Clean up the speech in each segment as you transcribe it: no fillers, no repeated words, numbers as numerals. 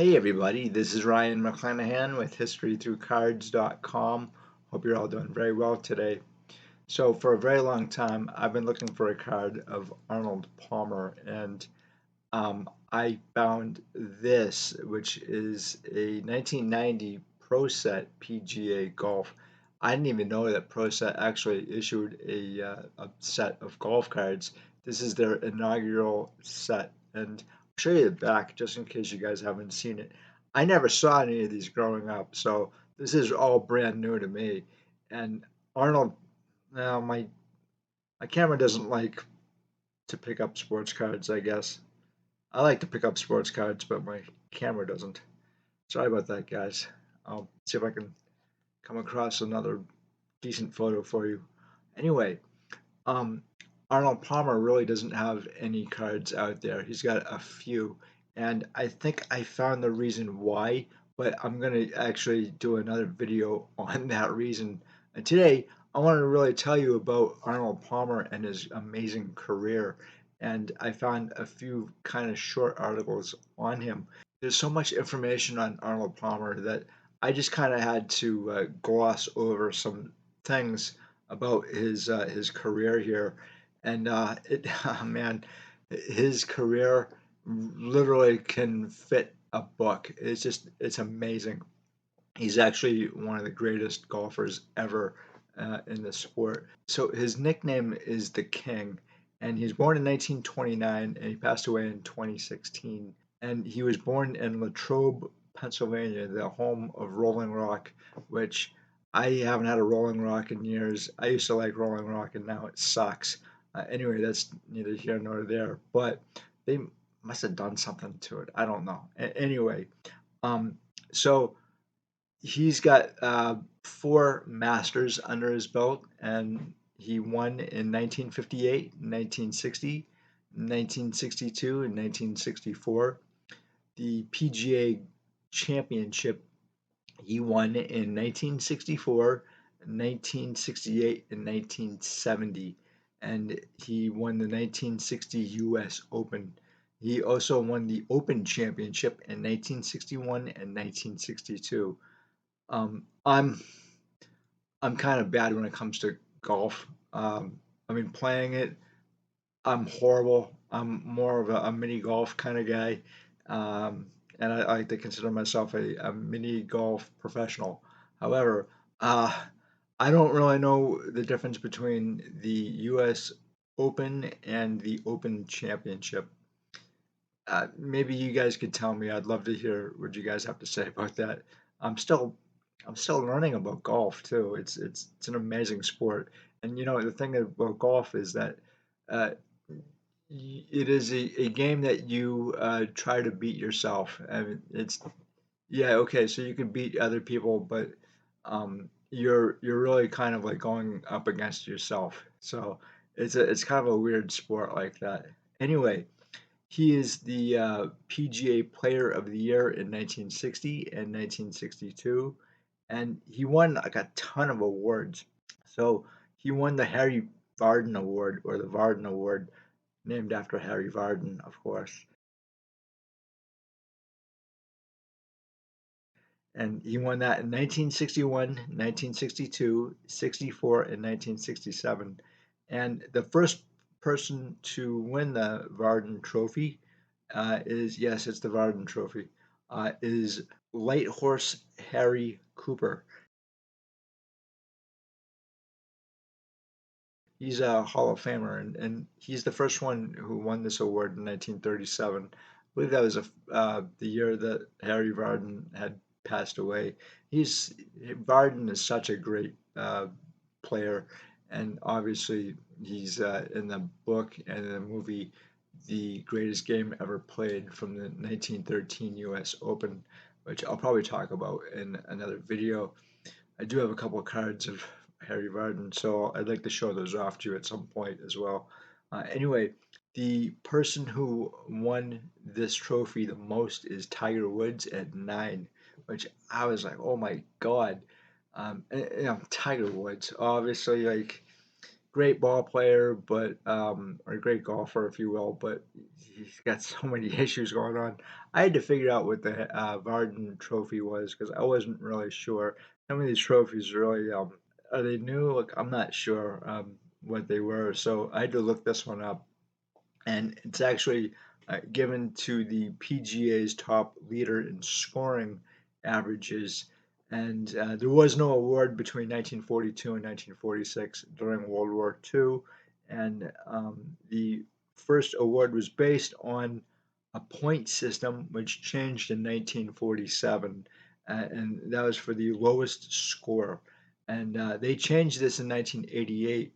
Hey everybody, this is Ryan McClanahan with historythroughcards.com. Hope you're all doing very well today. So for a very long time, I've been looking for a card of Arnold Palmer, and I found this, which is a 1990 Pro Set PGA Golf. I didn't even know that Pro Set actually issued a set of golf cards. This is their inaugural set, and I'll show you the back just in case you guys haven't seen it. I never saw any of these growing up, so this is all brand new to me. And Arnold, now my camera doesn't like to pick up sports cards, I guess. I like to pick up sports cards, but my camera doesn't. Sorry about that, guys. I'll see if I can come across another decent photo for you. Anyway, um, Arnold Palmer really doesn't have any cards out there. He's got a few, and I think I found the reason why, but I'm going to actually do another video on that reason. And today, I want to really tell you about Arnold Palmer and his amazing career. And I found a few kind of short articles on him. There's so much information on Arnold Palmer that I just kind of had to gloss over some things about his career here, and man, his career literally can fit a book. It's amazing. He's actually one of the greatest golfers ever in the sport. So his nickname is the King, and he was born in 1929 and he passed away in 2016. And he was born in Latrobe, Pennsylvania, the home of Rolling Rock, which I haven't had a Rolling Rock in years. I used to like Rolling Rock, and now it sucks. Anyway, that's neither here nor there. But they must have done something to it. I don't know. Anyway, um, so he's got four Masters under his belt, and he won in 1958, 1960, 1962, and 1964. The PGA Championship he won in 1964, 1968, and 1970, and he won the 1960 U.S. Open. He also won the Open Championship in 1961 and 1962. I'm kind of bad when it comes to golf. I mean, playing it, I'm horrible. I'm more of a mini golf kind of guy, and I like to consider myself a mini golf professional. However, uh, I don't really know the difference between the U.S. Open and the Open Championship. Maybe you guys could tell me. I'd love to hear what you guys have to say about that. I'm still I'm still learning about golf too. It's an amazing sport. And you know, the thing about golf is that uh, it is a game that you try to beat yourself. I mean, it's yeah, okay, so you can beat other people, but you're really kind of like going up against yourself. So it's kind of a weird sport like that. Anyway, he is the PGA Player of the Year in 1960 and 1962, and he won like a ton of awards. So he won the Harry Varden Award, or the Varden Award, named after Harry Varden, of course. And he won that in 1961, 1962, 64, and 1967. And the first person to win the Varden Trophy yes, it's the Varden Trophy, is light horse Harry Cooper. He's a Hall of Famer, and he's the first one who won this award in 1937. I believe that was the year that Harry Varden had passed away. He's Varden is such a great player, and obviously he's in the book and in the movie the greatest game ever played from the 1913 U.S. Open, which I'll probably talk about in another video. I do have a couple of cards of Harry Varden, so I'd like to show those off to you at some point as well. Anyway, the person who won this trophy the most is Tiger Woods at 9, which I was like, oh my God. You know, Tiger Woods, obviously, like great ball player, but or a great golfer, if you will, but he's got so many issues going on. I had to figure out what the Varden Trophy was because I wasn't really sure. Some of these trophies really are they new? Like I'm not sure what they were, so I had to look this one up, and it's actually given to the PGA's top leader in scoring averages. And there was no award between 1942 and 1946 during World War II. And the first award was based on a point system, which changed in 1947. And that was for the lowest score. And they changed this in 1988,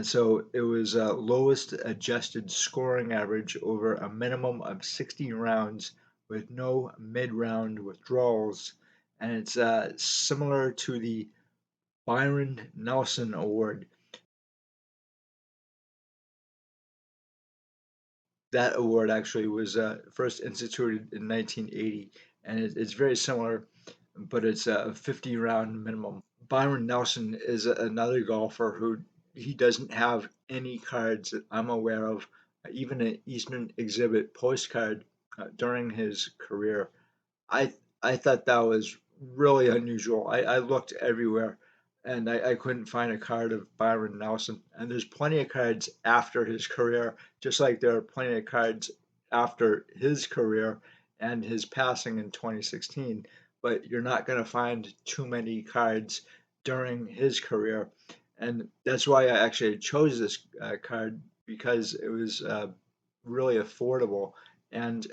so it was lowest adjusted scoring average over a minimum of 60 rounds with no mid-round withdrawals. And it's similar to the Byron Nelson Award. That award actually was first instituted in 1980, and it's very similar, but it's a 50 round minimum. Byron Nelson is another golfer who he doesn't have any cards that I'm aware of, even an Eastern Exhibit postcard during his career. I thought that was really unusual. I looked everywhere and I couldn't find a card of Byron Nelson. And there's plenty of cards after his career, just like there are plenty of cards after his career and his passing in 2016. But you're not going to find too many cards during his career. And that's why I actually chose this card because it was really affordable. And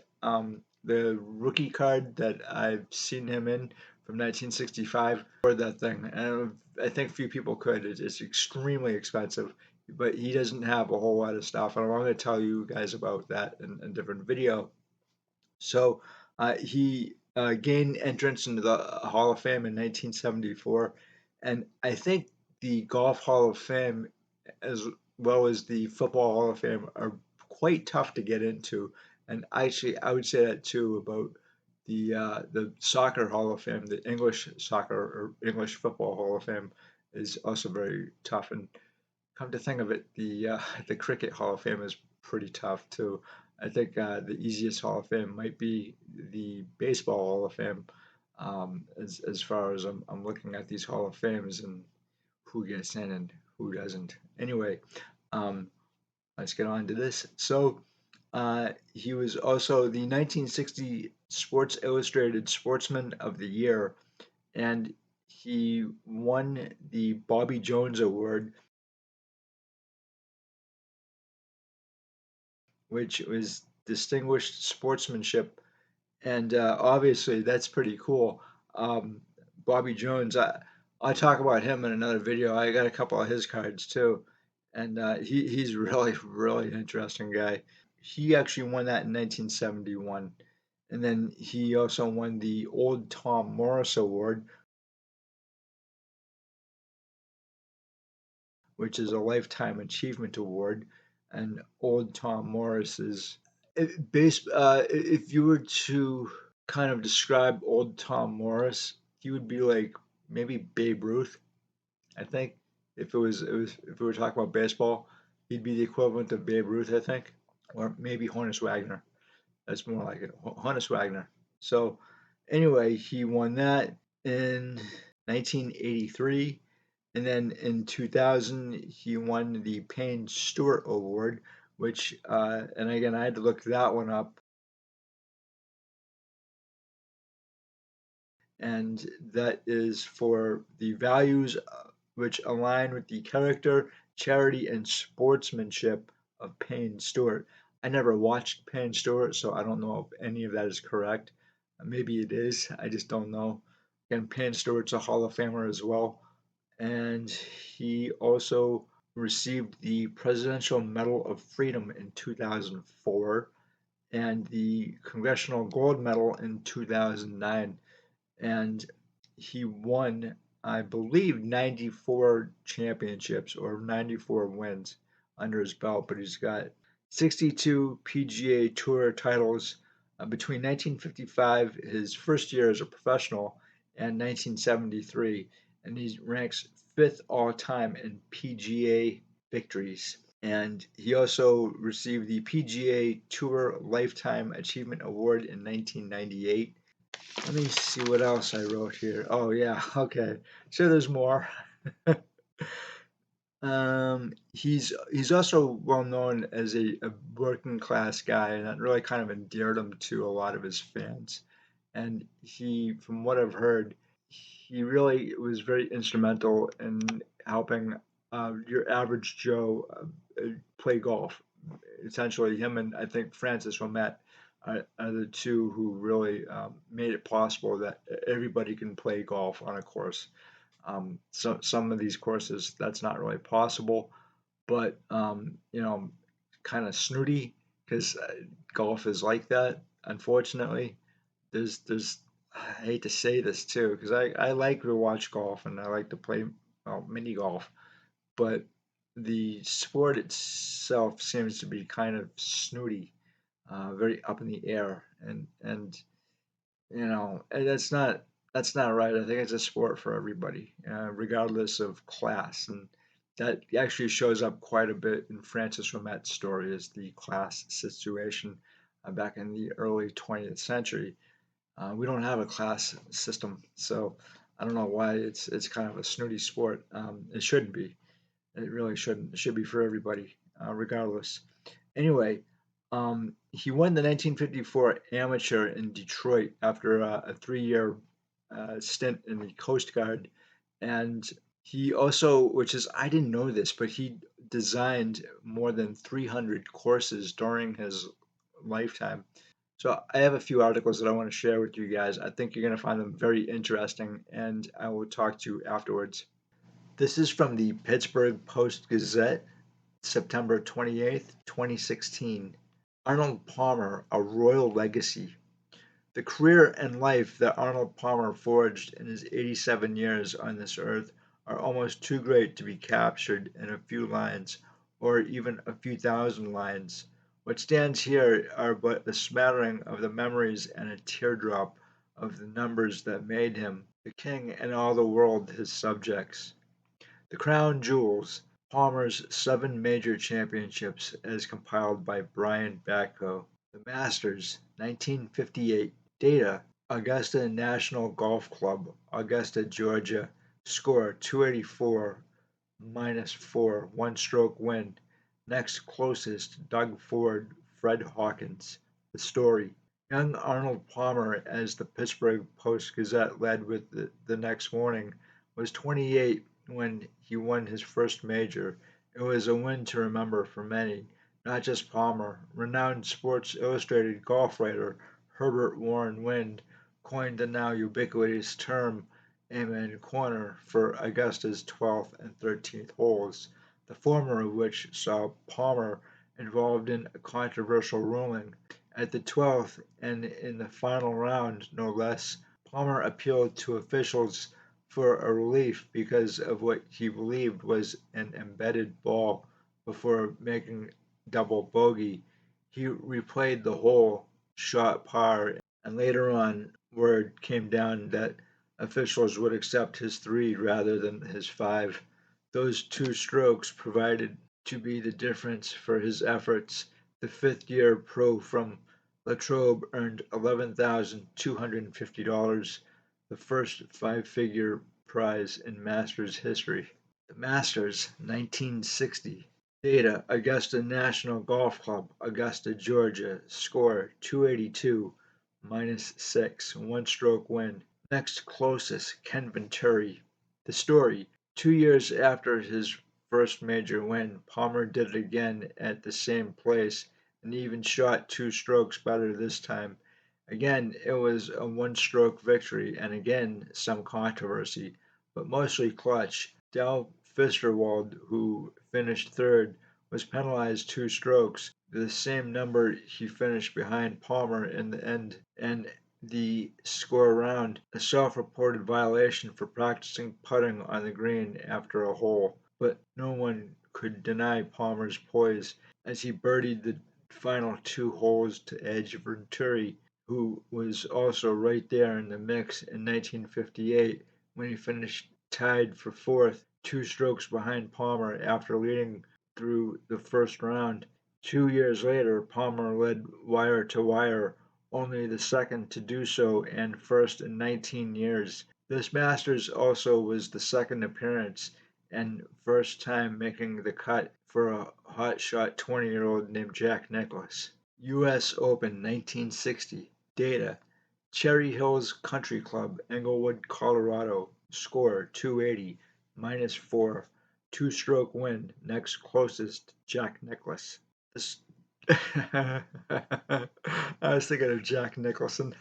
the rookie card that I've seen him in from 1965, or that thing, and I think few people could. It's extremely expensive, but he doesn't have a whole lot of stuff, and I'm going to tell you guys about that in a different video. So he gained entrance into the Hall of Fame in 1974, and I think the Golf Hall of Fame, as well as the Football Hall of Fame, are quite tough to get into. And actually, I would say that too about the Soccer Hall of Fame, the English Soccer or English Football Hall of Fame is also very tough. And come to think of it, the Cricket Hall of Fame is pretty tough too. I think the easiest Hall of Fame might be the Baseball Hall of Fame. As far as I'm looking at these Hall of Fames and who gets in and who doesn't. Anyway, um, let's get on to this. So he was also the 1960 Sports Illustrated Sportsman of the Year, and he won the Bobby Jones Award, which was distinguished sportsmanship, and obviously that's pretty cool. Um, Bobby Jones, I talk about him in another video. I got a couple of his cards too, and he's really interesting guy. He actually won that in 1971, and then he also won the Old Tom Morris Award, which is a lifetime achievement award, and Old Tom Morris is if you were to kind of describe old Tom Morris, he would be like maybe Babe Ruth, I think. If we were talking about baseball, he'd be the equivalent of Babe Ruth, I think, or maybe Honus Wagner. That's more like it, Honus Wagner. So anyway, he won that in 1983, and then in 2000 he won the Payne Stewart Award, which and again I had to look that one up, and that is for the values which align with the character, charity, and sportsmanship of Payne Stewart. I never watched Payne Stewart, so I don't know if any of that is correct. Maybe it is, I just don't know. Again, Payne Stewart's a Hall of Famer as well, and he also received the Presidential Medal of Freedom in 2004 and the Congressional Gold Medal in 2009, and he won, I believe, 94 championships or 94 wins under his belt, but he's got 62 PGA Tour titles between 1955, his first year as a professional, and 1973, and he ranks fifth all time in PGA victories. And he also received the PGA Tour Lifetime Achievement Award in 1998. Let me see what else I wrote here. Oh, yeah, okay. So there's more. He's also well known as a working class guy, and that really kind of endeared him to a lot of his fans. And he, from what I've heard, he really was very instrumental in helping your average Joe play golf. Essentially, him and I think Francis Ouimet are the two who really made it possible that everybody can play golf on a course. So some of these courses that's not really possible, but kind of snooty because golf is like that. Unfortunately, there's I hate to say this too because I like to watch golf and I like to play mini golf, but the sport itself seems to be kind of snooty, very up in the air, and and that's not right. I think it's a sport for everybody, regardless of class, and that actually shows up quite a bit in Francis Ouimet's story as the class situation back in the early 20th century. We don't have a class system, so I don't know why it's kind of a snooty sport. It shouldn't be. It really shouldn't. It should be for everybody, regardless. Anyway, he won the 1954 amateur in Detroit after a 3-year stint in the Coast Guard, and he also, which is I didn't know this, but he designed more than 300 courses during his lifetime. So I have a few articles that I want to share with you guys. I think you're going to find them very interesting, and I will talk to you afterwards. This is from the Pittsburgh Post-Gazette, September 28th, 2016. Arnold Palmer, A Royal Legacy. The career and life that Arnold Palmer forged in his 87 years on this earth are almost too great to be captured in a few lines, or even a few thousand lines. What stands here are but a smattering of the memories and a teardrop of the numbers that made him the king and all the world his subjects. The Crown Jewels, Palmer's 7 major championships as compiled by Brian Batko. The Masters, 1958. Data, Augusta National Golf Club, Augusta, Georgia. Score, 284, -4, one-stroke win. Next closest, Doug Ford, Fred Hawkins. The story. Young Arnold Palmer, as the Pittsburgh Post-Gazette led with the next morning, was 28 when he won his first major. It was a win to remember for many, not just Palmer. Renowned Sports Illustrated golf writer Herbert Warren Wind coined the now ubiquitous term Amen Corner for Augusta's 12th and 13th holes, the former of which saw Palmer involved in a controversial ruling. At the 12th and in the final round, no less, Palmer appealed to officials for a relief because of what he believed was an embedded ball before making double bogey. He replayed the hole, shot par, and later on, word came down that officials would accept his 3 rather than his 5. Those 2 strokes provided to be the difference for his efforts. The fifth-year pro from Latrobe earned $11,250, the first 5-figure prize in Masters history. The Masters, 1960. Data, Augusta National Golf Club, Augusta, Georgia. Score, 282, -6, one-stroke win. Next closest, Ken Venturi. The story, 2 years after his first major win, Palmer did it again at the same place and even shot 2 strokes better this time. Again, it was a one-stroke victory, and again some controversy, but mostly clutch. Del Fisterwald, who finished third, was penalized 2 strokes, the same number he finished behind Palmer in the end, and the score round, a self-reported violation for practicing putting on the green after a hole, but no one could deny Palmer's poise as he birdied the final 2 holes to edge Venturi, who was also right there in the mix in 1958 when he finished tied for fourth, 2 strokes behind Palmer after leading through the first round. 2 years later, Palmer led wire to wire, only the second to do so and first in 19 years. This Masters also was the second appearance and first time making the cut for a hotshot 20-year-old named Jack Nicklaus. U.S. Open 1960. Data: Cherry Hills Country Club, Englewood, Colorado. Score 280, -4. Two-stroke win. Next closest, Jack Nicklaus. This I was thinking of Jack Nicholson.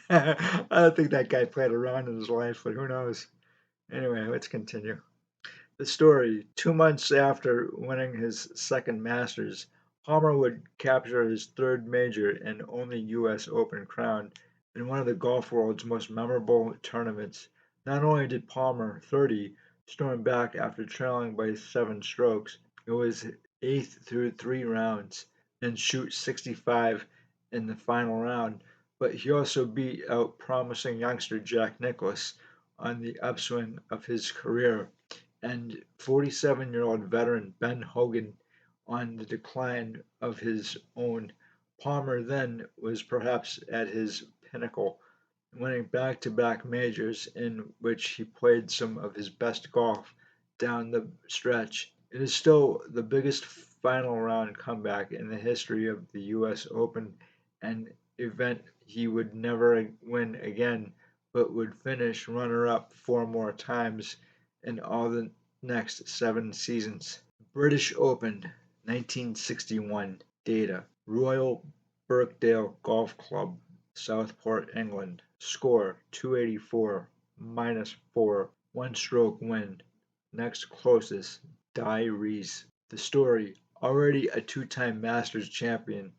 I don't think that guy played around in his life, but who knows? Anyway, let's continue. The story: 2 months after winning his second Masters, Palmer would capture his third major and only U.S. Open crown in one of the golf world's most memorable tournaments. Not only did Palmer, 30, storm back after trailing by 7 strokes, it was eighth through 3 rounds, and shoot 65 in the final round, but he also beat out promising youngster Jack Nicklaus on the upswing of his career and 47-year-old veteran Ben Hogan on the decline of his own. Palmer then was perhaps at his pinnacle, winning back-to-back majors in which he played some of his best golf down the stretch. It is still the biggest final round comeback in the history of the US Open, an event he would never win again, but would finish runner-up 4 more times in all the next 7 seasons. British Open 1961. Data: Royal Birkdale Golf Club, Southport, England. Score 284, -4. One-stroke win. Next closest, Di Reese. The story: already a two-time Masters champion,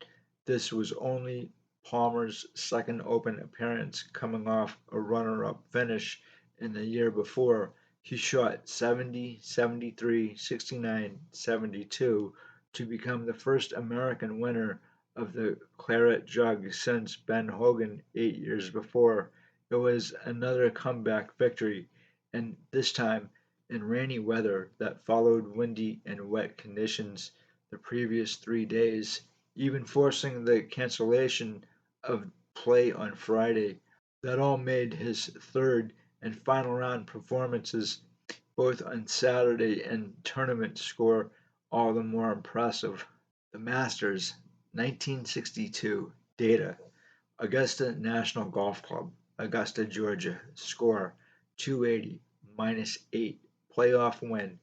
this was only Palmer's second Open appearance, coming off a runner-up finish in the year before. He shot 70, 73, 69, 72 to become the first American winner of the Claret Jug since Ben Hogan 8 years before. It was another comeback victory, and this time in rainy weather that followed windy and wet conditions the previous 3 days, even forcing the cancellation of play on Friday. That all made his third and final round performances, both on Saturday and tournament score, all the more impressive. The Masters 1962. Data: Augusta National Golf Club, Augusta, Georgia. Score 280, -8. Playoff win.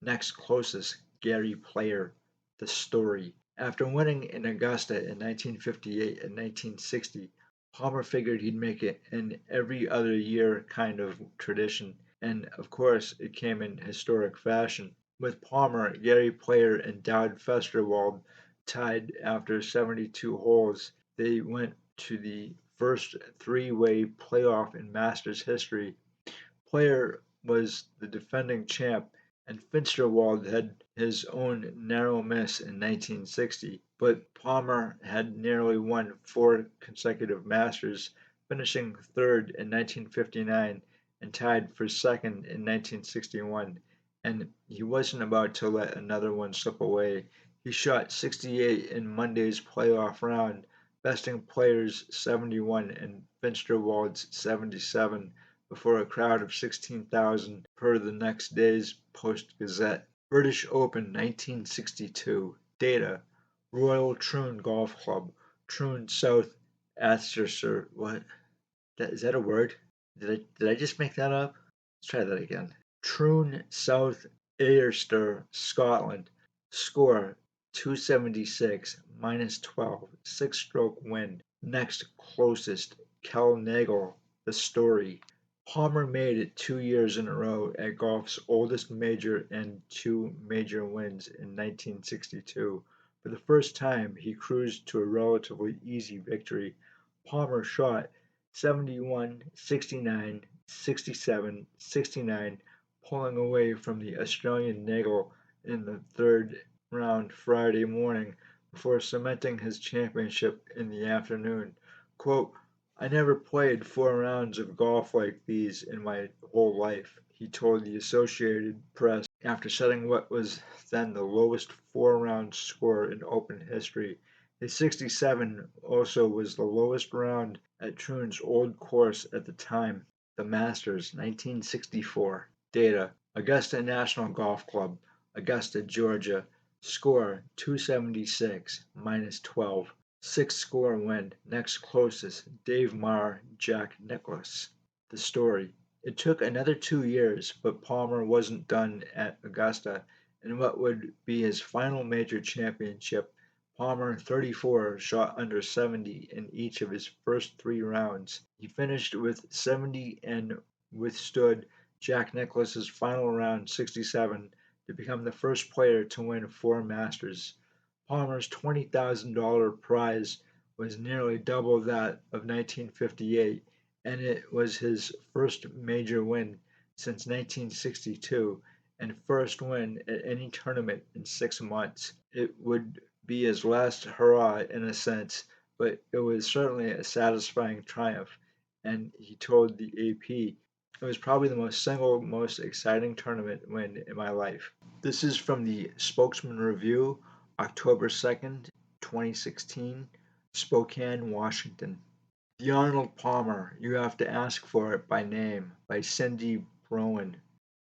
Next closest, Gary Player. The story: after winning in Augusta in 1958 and 1960, Palmer figured he'd make it an every other year kind of tradition, and of course it came in historic fashion. With Palmer, Gary Player, and Dowd Festerwald tied after 72 holes, they went to the first three-way playoff in Masters history. Player was the defending champ, and Finsterwald had his own narrow miss in 1960, but Palmer had nearly won 4 consecutive Masters, finishing third in 1959 and tied for second in 1961, and he wasn't about to let another one slip away. He shot 68 in Monday's playoff round, besting Player's 71 and Finsterwald's 77 before a crowd of 16,000 per the next day's Post-Gazette. British Open 1962. Data: Royal Troon Golf Club, Troon, South Ayrshire. What? Is that a word? Did I just make that up? Let's try that again. Troon, South Ayrshire, Scotland. Score 276, -12. Six-stroke win. Next closest, Kelnagle. The story: Palmer made it 2 years in a row at golf's oldest major and 2 major wins in 1962. For the first time, he cruised to a relatively easy victory. Palmer shot 71, 69, 67, 69, pulling away from the Australian Nagel in the third round Friday morning before cementing his championship in the afternoon. Quote, "I never played 4 rounds of golf like these in my whole life," he told the Associated Press. after setting what was then the lowest four-round score in Open history. His 67 also was the lowest round at Troon's old course at the time, the Masters, 1964. Data: Augusta National Golf Club, Augusta, Georgia. Score 276, minus 12. Sixth score win. Next closest, Dave Marr, Jack Nicklaus. The story: It took another 2 years, but Palmer wasn't done at Augusta. In what would be his final major championship, Palmer, 34, shot under 70 in each of his first three rounds. He finished with 70 and withstood Jack Nicklaus's final round 67 to become the first player to win four Masters. Palmer's $20,000 prize was nearly double that of 1958, and it was his first major win since 1962 and first win at any tournament in 6 months. It would be his last hurrah in a sense, but it was certainly a satisfying triumph, and he told the AP, it was probably the most exciting tournament win in my life. This is from the Spokesman Review, October 2nd, 2016, Spokane, Washington. The Arnold Palmer, You Have to Ask for It by Name, by Cindy Browen.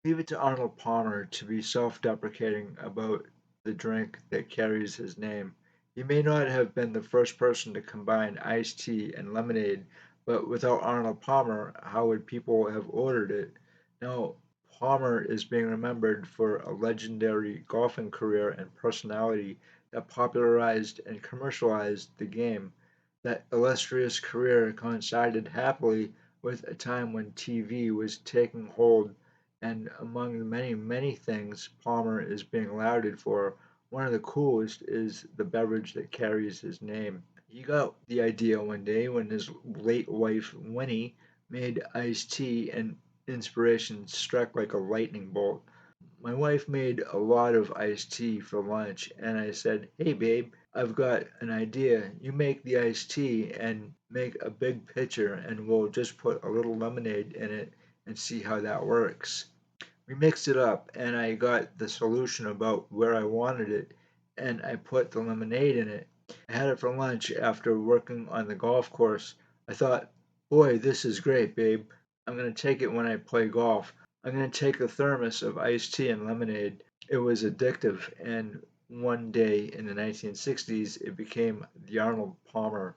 Leave it to Arnold Palmer to be self-deprecating about the drink that carries his name. He may not have been the first person to combine iced tea and lemonade, but without Arnold Palmer, how would people have ordered it? Now, Palmer is being remembered for a legendary golfing career and personality that popularized and commercialized the game. That illustrious career coincided happily with a time when TV was taking hold, and among the many, many things Palmer is being lauded for, one of the coolest is the beverage that carries his name. He got the idea one day when his late wife, Winnie, made iced tea, and inspiration struck like a lightning bolt. My wife made a lot of iced tea for lunch, and I said, "Hey, babe, I've got an idea. You make the iced tea and make a big pitcher, and we'll just put a little lemonade in it and see how that works." We mixed it up, and I got the solution about where I wanted it, and I put the lemonade in it. I had it for lunch after working on the golf course. I thought, boy, this is great, babe. I'm going to take it when I play golf. I'm going to take a thermos of iced tea and lemonade. It was addictive, and one day in the 1960s, it became the Arnold Palmer.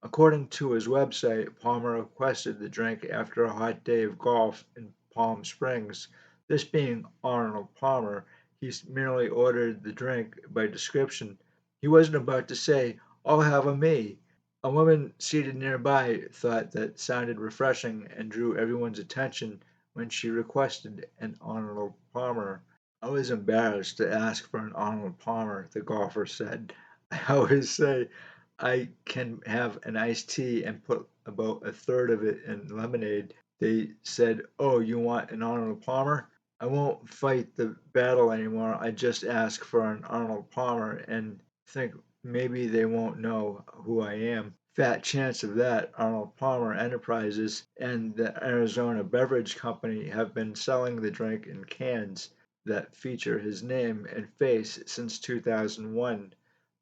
According to his website, Palmer requested the drink after a hot day of golf in Palm Springs. This being Arnold Palmer, he merely ordered the drink by description. He wasn't about to say, "I'll have a me." A woman seated nearby thought that sounded refreshing and drew everyone's attention when she requested an Arnold Palmer. "I was embarrassed to ask for an Arnold Palmer," the golfer said. "I always say I can have an iced tea and put about a third of it in lemonade." They said, "Oh, you want an Arnold Palmer?" I won't fight the battle anymore. I just ask for an Arnold Palmer and think maybe they won't know who I am. Fat chance of that. Arnold Palmer Enterprises and the Arizona Beverage Company have been selling the drink in cans that feature his name and face since 2001.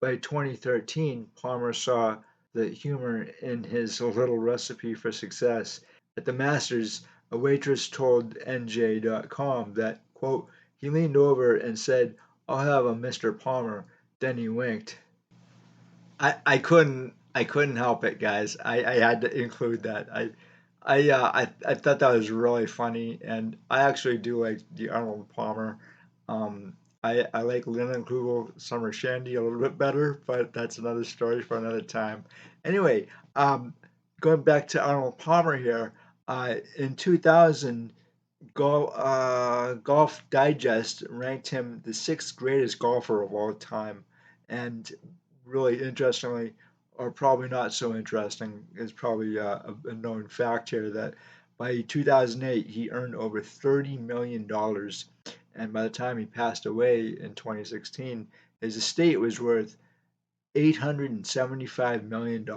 By 2013, Palmer saw the humor in his little recipe for success. At the Masters, a waitress told NJ.com that, quote, he leaned over and said, "I'll have a Mr. Palmer." Then he winked. I couldn't help it, guys. I had to include that. I thought that was really funny, and I actually do like the Arnold Palmer. Um, I like Kugel Summer Shandy a little bit better, but that's another story for another time. Anyway, um, going back to Arnold Palmer here, in 2000, Golf Digest ranked him the sixth greatest golfer of all time, and really interestingly, or probably not so interesting, is probably a known fact here that by 2008 he earned over $30 million, and by the time he passed away in 2016, his estate was worth $875 million.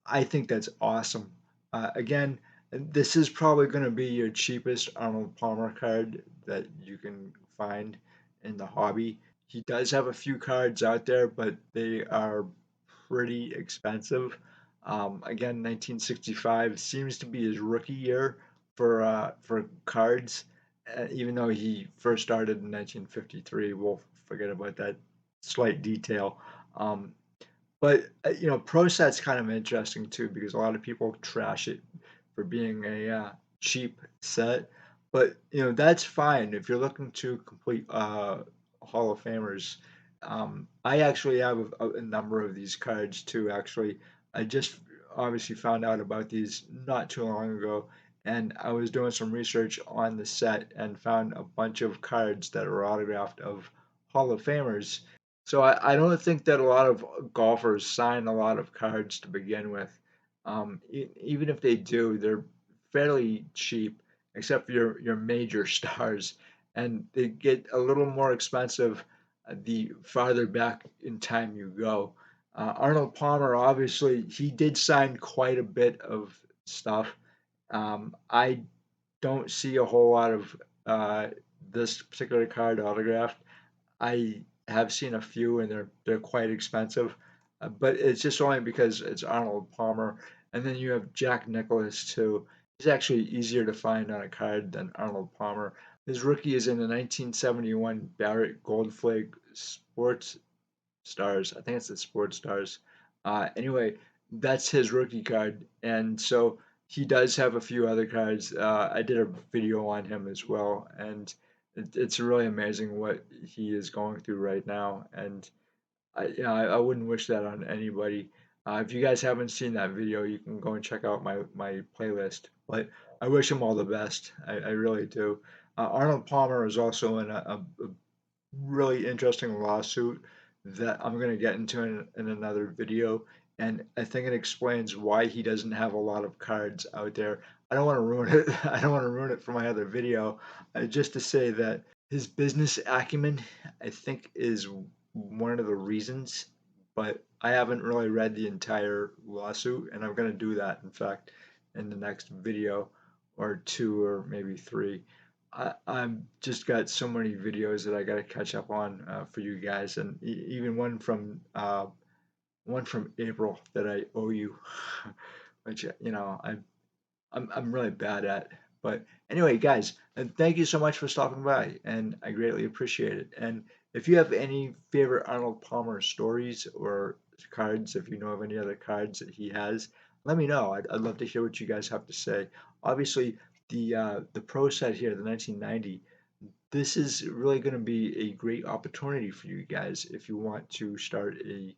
I think that's awesome. Again, this is probably going to be your cheapest Arnold Palmer card that you can find in the hobby. He does have a few cards out there, but they are pretty expensive. Again, 1965 seems to be his rookie year for cards, even though he first started in 1953. We'll forget about that slight detail. Um, but Pro Set's kind of interesting too because a lot of people trash it for being a cheap set. But that's fine if you're looking to complete Hall of Famers. I actually have a number of these cards too. Actually, I just obviously found out about these not too long ago, and I was doing some research on the set and found a bunch of cards that are autographed of Hall of Famers. So I don't think that a lot of golfers sign a lot of cards to begin with. Even if they do, they're fairly cheap, except for your major stars, and they get a little more expensive the farther back in time you go. Arnold Palmer, obviously, he did sign quite a bit of stuff. I don't see a whole lot of uh, this particular card autographed. I have seen a few and they're quite expensive, but it's just only because it's Arnold Palmer, and then you have Jack Nicklaus too. He's actually easier to find on a card than Arnold Palmer. His rookie is in the 1971 Barrett Goldflake Sports Stars. I think it's the Sports Stars. Anyway, that's his rookie card, and so he does have a few other cards. I did a video on him as well, and it's really amazing what he is going through right now. And I wouldn't wish that on anybody. If you guys haven't seen that video, you can go and check out my playlist. But I wish him all the best. I really do. Arnold Palmer is also in a really interesting lawsuit that I'm going to get into in another video. And I think it explains why he doesn't have a lot of cards out there. I don't want to ruin it. I don't want to ruin it for my other video. Just to say that his business acumen, I think, is one of the reasons. But I haven't really read the entire lawsuit, and I'm going to do that, in fact, in the next video or two or maybe three. I've just got so many videos that I got to catch up on for you guys, and even one from April that I owe you, which I'm really bad at. But anyway, guys, and thank you so much for stopping by, and I greatly appreciate it. And if you have any favorite Arnold Palmer stories or cards, if you know of any other cards that he has, let me know. I'd love to hear what you guys have to say. Obviously, the pro set here, the 1990, this is really going to be a great opportunity for you guys if you want to start a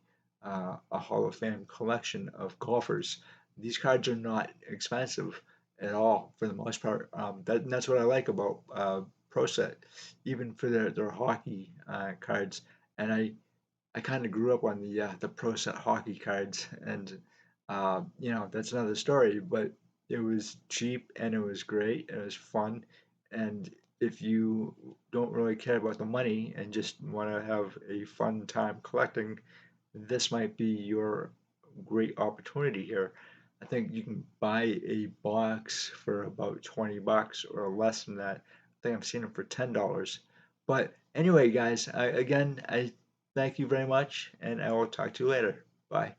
Hall of Fame collection of golfers. These cards are not expensive at all for the most part. That's what I like about Pro Set, even for their hockey cards. And I kind of grew up on the Pro Set hockey cards, and that's another story. But it was cheap and it was great and it was fun. And if you don't really care about the money and just want to have a fun time collecting, this might be your great opportunity here. I think you can buy a box for about 20 bucks or less than that. I think I've seen them for $10. But anyway, guys, again, I thank you very much, and I will talk to you later. Bye.